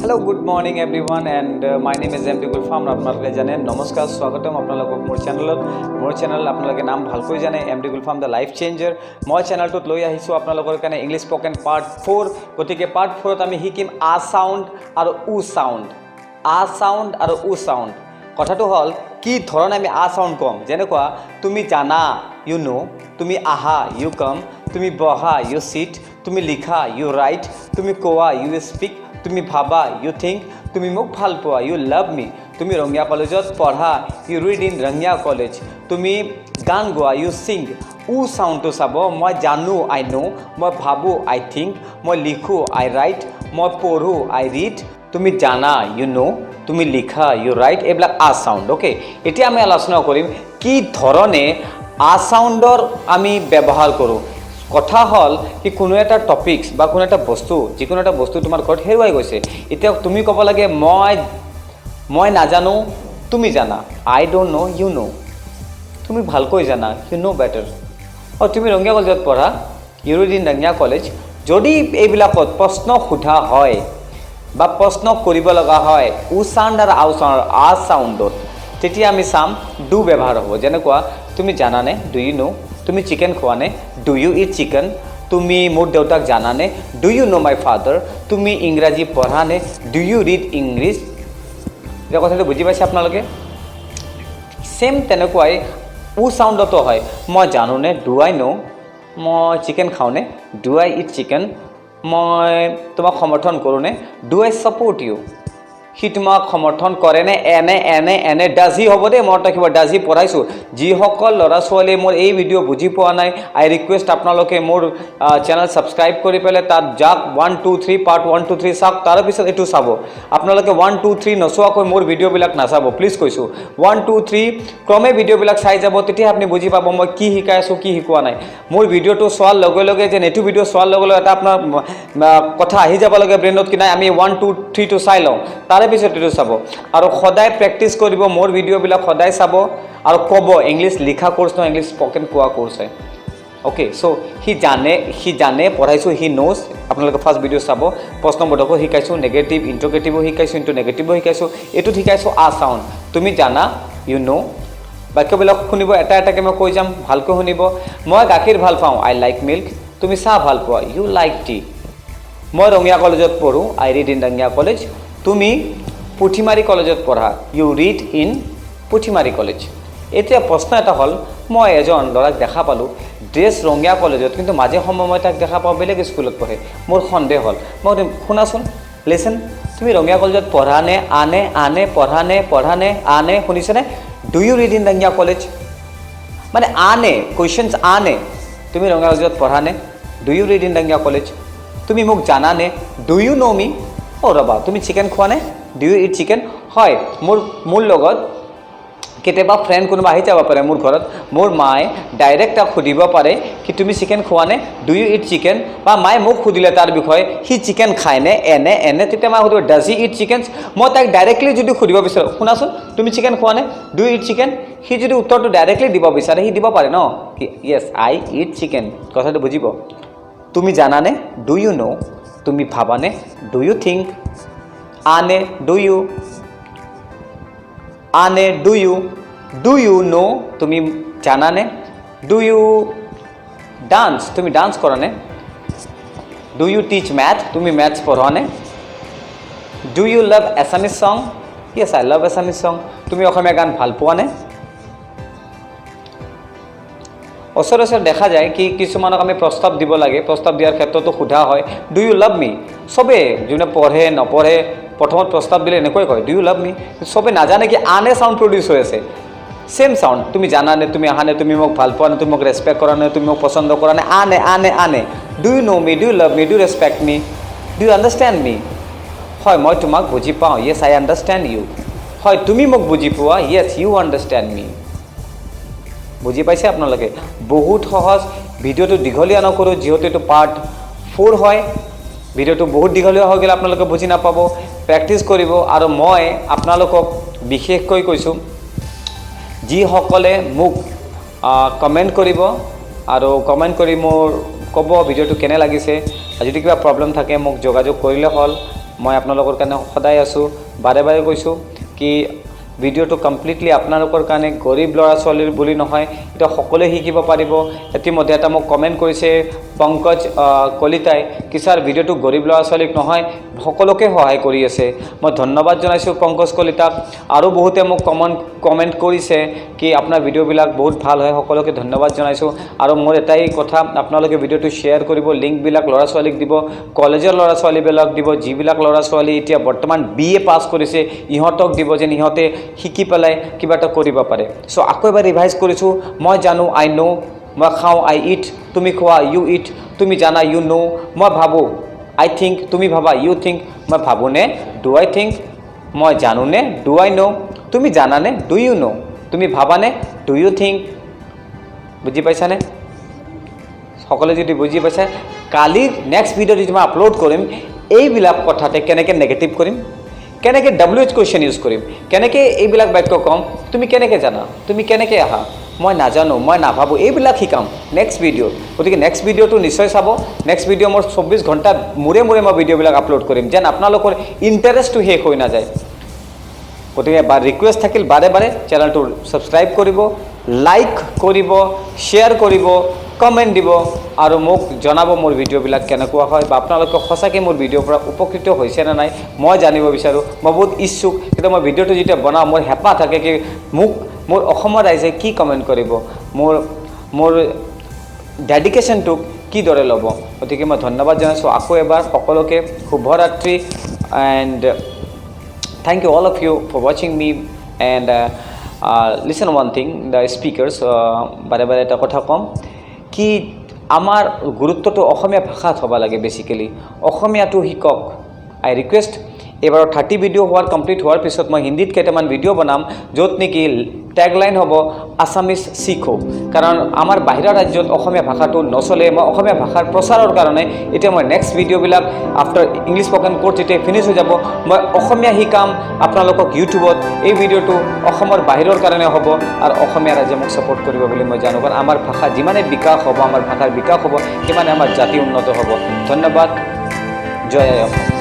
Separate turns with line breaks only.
Hello, good morning everyone, and my name is MD Gulpham. আপোনালোকে জানে নমস্কাৰ স্বাগতম আপোনালোকক মোৰ চেনেল আপোনালোকে নাম ভালকৈ জানে MD Gulpham the life changer মই চেনেলটোত লৈ আহিছো আপোনালোকৰ কাৰণে ইংলিছ স্পোকেন পাৰ্ট 4 গতিকে পাৰ্ট 4 ত আমি শিকিম আ সাউন্ড আৰু উ সাউন্ড কথাটো হল কি ধৰণে আমি আ সাউন্ড কম যেনেকুৱা তুমি জানা ইউ নো তুমি আহা ইউ কাম তুমি বহা ইউ সিট তুমি লিখা ইউ রাইট তুমি কোৱা ইউ স্পিক তুমি ভাবা ইউ থিংক তুমি মোক ভাল পোৱা ইউ লাভ মি তুমি ৰঙিয়া কলেজত পঢ়া you read in Rangia college তুমি গান গোৱা ইউ সিং উ সাউন্ডটো চাব মই জানো আই নো মই ভাবো আই থিংক মই লিখো আই ৰাইট মই পঢ়ো আই ৰিড তুমি জানা ইউ নো তুমি লিখা ইউ ৰাইট এইবিলাক আ সাউন্ড ওকে এতিয়া আমি আলোচনা কৰিম কি ধৰণে আ সাউন্ডৰ আমি ব্যৱহাৰ কৰোঁ কথা হল কি কোনো এটা টপিকস বা কোনো এটা বস্তু যিকোনো এটা বস্তু তোমাৰ ঘৰত হেৰুৱাই গৈছে এতিয়া তুমি ক'ব লাগে মই নাজানো তুমি জানা আই ডোন্ট নো ইউ নো তুমি ভালকৈ জানা ইউ নো বেটাৰ আৰু তুমি ৰঙিয়া কলেজত পঢ়া you read in Rangia college যদি এইবিলাকত প্ৰশ্ন সোধা হয় বা প্ৰশ্ন কৰিব লগা হয় উ সাউন্ড আৰু আ সাউন্ডত তেতিয়া আমি চাম ডু ব্যৱহাৰ হ'ব যেনেকুৱা তুমি জানানে ডু ইউ নো তুমি চিকেন খোৱানে ডু ইউ ইট চিকেন তুমি মোৰ দেউতাক জানানে do you know my father তুমি ইংৰাজী পঢ়ানে ডু ইউ ৰিড ইংলিছ এই কথাটো বুজি পাইছে আপোনালোকে সেম তেনেকুৱাই উ সাউন্ডতো হয় মই জানোনে ডু আই নো মই চিকেন খাওঁনে ডু আই ইট চিকেন মই তোমাক সমৰ্থন কৰোঁনে ডু আই ছাপোৰ্ট ইউ সি তোমাক সমৰ্থন কৰেনে এনে ডাজি হ'ব দেই মই তাক কিবা ডাজি পঢ়াইছোঁ যিসকল ল'ৰা ছোৱালীয়ে মোৰ এই ভিডিঅ' বুজি পোৱা নাই আই ৰিকুৱেষ্ট আপোনালোকে মোৰ চেনেল ছাবস্ক্ৰাইব কৰি পেলাই তাত যাক 1 2 3 পাৰ্ট 1 2 3 চাওক তাৰপিছত এইটো চাব আপোনালোকে 1 2 3 নচোৱাকৈ মোৰ ভিডিঅ'বিলাক নাচাব প্লিজ কৈছোঁ 1 2 3 ক্ৰমে ভিডিঅ'বিলাক চাই যাব তেতিয়া আপুনি বুজি পাব মই কি শিকাই আছোঁ কি শিকোৱা নাই মোৰ ভিডিঅ'টো চোৱাৰ লগে লগে যে এইটো ভিডিঅ' চোৱাৰ লগে লগে এটা আপোনাৰ কথা আহি যাব লাগে ব্ৰেইনত কি নাই আমি 1 2 3 টো চাই লওঁ তাৰে পিছত এইটো চাব আৰু সদায় প্ৰেক্টিছ কৰিব মোৰ ভিডিঅ'বিলাক সদায় চাব আৰু ক'ব ইংলিছ লিখা কোৰ্ছ নহয় ইংলিছ স্পোকেন কোৱা কোৰ্ছ হয় ওকে সো সি জানে পঢ়াইছোঁ হি নোজ আপোনালোকে ফাৰ্ষ্ট ভিডিঅ' চাব প্ৰশ্নবোধকো শিকাইছোঁ নেগেটিভ ইণ্ট্ৰগেটিভো শিকাইছোঁ নেগেটিভো শিকাইছোঁ এইটোত শিকাইছোঁ আ সাউন্ড তুমি জানা ইউ নো বাক্যবিলাক শুনিব এটা এটাকৈ মই কৈ যাম ভালকৈ শুনিব মই গাখীৰ ভাল পাওঁ আই লাইক মিল্ক তুমি চাহ ভাল পোৱা ইউ লাইক টি মই ৰঙিয়া কলেজত পঢ়োঁ আই ৰিড ইন ৰঙিয়া কলেজ তুমি পুথিমাৰী কলেজত পঢ়া you read in Puthimari college এতিয়া প্ৰশ্ন এটা হ'ল মই এজন ল'ৰাক দেখা পালোঁ ড্ৰেছ ৰঙিয়া কলেজত কিন্তু মাজে সময় মই তাক দেখা পাওঁ বেলেগ স্কুলত পঢ়ে মোৰ সন্দেহ হ'ল মই শুনাচোন লিচেন তুমি ৰঙিয়া কলেজত পঢ়ানে আনে পঢ়ানে শুনিছেনে do you read in Rangia college মানে আনে কুৱেশ্যনছ আনে তুমি ৰঙিয়া কলেজত পঢ়ানে do you read in Rangia college তুমি মোক জানানে ডু ইউ নো মি অ' ৰবা তুমি চিকেন খোৱানে ডু ইউ ইট চিকেন হয় মোৰ লগত কেতিয়াবা ফ্ৰেণ্ড কোনোবা আহি যাব পাৰে মোৰ ঘৰত মোৰ মায়ে ডাইৰেক্ট তাক সুধিব পাৰে কি তুমি চিকেন খোৱানে ডু ইউ ইট চিকেন বা মায়ে মোক সুধিলে তাৰ বিষয়ে সি চিকেন খায়নে এনে তেতিয়া মই সুধিব ডাজ হি ইট চিকেন মই তাক ডাইৰেক্টলি যদি সুধিব বিচাৰোঁ শুনাচোন তুমি চিকেন খোৱানে ডু ইউ ইট চিকেন সি যদি উত্তৰটো ডাইৰেক্টলি দিব বিচাৰে সি দিব পাৰে ন কি য়েছ আই ইট চিকেন কথাটো বুজিব তুমি জানানে ডু ইউ নো তুমি ভাবানে ডু ইউ থিংক আনে ডু ইউ নো তুমি জানানে ডু ইউ ডান্স তুমি ডান্স কৰানে ডু ইউ টিচ ম্যাথ তুমি ম্যাথছ পঢ়োৱানে do you love Assamese song yes I love Assamese সং তুমি অসমীয়া গান ভাল পোৱানে সচৰাচৰ দেখা যায় কি কিছুমানক আমি প্ৰস্তাৱ দিব লাগে প্ৰস্তাৱ দিয়াৰ ক্ষেত্ৰতো সোধা হয় ডু ইউ লাভ মি চবেই যোনে পঢ়ে নপঢ়ে প্ৰথমত প্ৰস্তাৱ দিলে এনেকৈ কয় ডু ইউ লাভ মি চবেই নাজানে কি আনে চাউণ্ড প্ৰডিউচ হৈ আছে সেম সাউন্ড তুমি জানানে তুমি আহানে তুমি মোক ভাল পোৱা নে তুমি মোক ৰেসপেক্ট কৰা নে তুমি মোক পছন্দ কৰা নে আনে do you know me do you love me do respect me do you understand me হয় মই তোমাক বুজি পাওঁ য়েছ আই আণ্ডাৰষ্টেণ্ড ইউ হয় তুমি মোক বুজি পোৱা য়েছ ইউ আণ্ডাৰষ্টেণ্ড মি বুজি পাইছে আপোনালোকে বহুত সহজ ভিডিঅ'টো দীঘলীয়া নকৰোঁ যিহেতু এইটো পাৰ্ট 4 হয় ভিডিঅ'টো বহুত দীঘলীয়া হৈ গ'লে আপোনালোকে বুজি নাপাব প্ৰেক্টিছ কৰিব আৰু মই আপোনালোকক বিশেষকৈ কৈছোঁ যিসকলে মোক কমেণ্ট কৰিব আৰু কমেণ্ট কৰি মোৰ ক'ব ভিডিঅ'টো কেনে লাগিছে যদি কিবা প্ৰব্লেম থাকে মোক যোগাযোগ কৰিলে হ'ল মই আপোনালোকৰ কাৰণে সদায় আছোঁ বাৰে বাৰে কৈছোঁ কি ভিডিঅ'টো কমপ্লিটলি আপোনালোকৰ কাৰণে গৰীব ল'ৰা ছোৱালীৰ বুলি নহয় এটা সকলোৱে শিকিব পাৰিব ইতিমধ্যে এটা মোক কমেণ্ট কৰিছে পংকজ কলিতাই কি ছাৰ ভিডিঅ'টো গৰীব ল'ৰা ছোৱালীক নহয় সকলোকে সহায় কৰি আছে মই ধন্যবাদ জনাইছোঁ পংকজ কলিতাক আৰু বহুতে মোক কমেণ্ট কৰিছে কি আপোনাৰ ভিডিঅ'বিলাক বহুত ভাল হয় সকলোকে ধন্যবাদ জনাইছোঁ আৰু মোৰ এটাই কথা আপোনালোকে ভিডিঅ'টো শ্বেয়াৰ কৰিব লিংকবিলাক ল'ৰা ছোৱালীক দিব কলেজৰ ল'ৰা ছোৱালীবিলাক দিব যিবিলাক ল'ৰা ছোৱালী এতিয়া বৰ্তমান BA পাছ কৰিছে ইহঁতক দিব যেন ইহঁতে শিকি পেলাই কিবা এটা কৰিব পাৰে চ' আকৌ এবাৰ ৰিভাইজ কৰিছোঁ মই জানো আই ন' মই খাওঁ আই ইট তুমি খোৱা ইউ ইট তুমি জানা ইউ ন' মই ভাবোঁ আই থিংক তুমি ভাবা ইউ থিংক মই ভাবোঁনে ডু আই থিংক মই জানোনে ডু আই ন' তুমি জানানে ডু ইউ ন' তুমি ভাবানে ডু ইউ থিংক বুজি পাইছানে সকলে যদি বুজি পাইছে কালিৰ নেক্সট ভিডিঅ' যদি মই আপলোড কৰিম এইবিলাক কথাতে কেনেকৈ নেগেটিভ কৰিম কেনেকৈ WH কুৱেশ্যন ইউজ কৰিম কেনেকৈ এইবিলাক বাক্য ক'ম তুমি কেনেকৈ জানা তুমি কেনেকৈ আহা মই নাজানো মই নাভাবোঁ এইবিলাক শিকাম নেক্সট ভিডিঅ'ত গতিকে নেক্সট ভিডিঅ'টো নিশ্চয় চাব নেক্সট ভিডিঅ' মোৰ 24 ঘণ্টা মূৰে মূৰে মই ভিডিঅ'বিলাক আপলোড কৰিম যেন আপোনালোকৰ ইণ্টাৰেষ্টটো শেষ হৈ নাযায় গতিকে ৰিকুৱেষ্ট থাকিল বাৰে বাৰে চেনেলটো ছাবস্ক্ৰাইব কৰিব লাইক কৰিব শ্বেয়াৰ কৰিব কমেণ্ট দিব আৰু মোক জনাব মোৰ ভিডিঅ'বিলাক কেনেকুৱা হয় বা আপোনালোকে সঁচাকৈ মোৰ ভিডিঅ'ৰ পৰা উপকৃত হৈছে নে নাই মই জানিব বিচাৰোঁ মই বহুত ইচ্ছুক কিন্তু মই ভিডিঅ'টো যেতিয়া বনাওঁ মোৰ হেঁপাহ থাকে কি মোৰ অসমৰ ৰাইজে কি কমেণ্ট কৰিব মোৰ ডেডিকেশ্যনটোক কিদৰে ল'ব গতিকে মই ধন্যবাদ জনাইছোঁ আকৌ এবাৰ সকলোকে শুভৰাত্ৰি and thank you all of you for watching me and listen one thing the speakers bare bare eta kotha kom ki amar gurutto to ohomia bhashat hoba lage basically ohomia to hikok I request এবাৰ 30 video' হোৱাৰ complete হোৱাৰ পিছত মই হিন্দীত কেইটামান video' বনাম য'ত নেকি টেগলাইন হ'ব আছামিজ শিখো কাৰণ আমাৰ বাহিৰৰ ৰাজ্যত অসমীয়া ভাষাটো নচলে মই অসমীয়া ভাষাৰ প্ৰচাৰৰ কাৰণে এতিয়া মই নেক্সট ভিডিঅ'বিলাক আফটাৰ ইংলিছ স্পকেন কোৰ্চ যেতিয়া ফিনিছ হৈ যাব মই অসমীয়া শিকাম আপোনালোকক ইউটিউবত এই ভিডিঅ'টো অসমৰ বাহিৰৰ কাৰণে হ'ব আৰু অসমীয়া ৰাজ্যে মোক ছাপোৰ্ট কৰিব বুলি মই জানো কাৰণ আমাৰ ভাষা যিমানে বিকাশ হ'ব আমাৰ ভাষাৰ বিকাশ হ'ব সিমানে আমাৰ জাতি উন্নত হ'ব ধন্যবাদ জয় আই অসম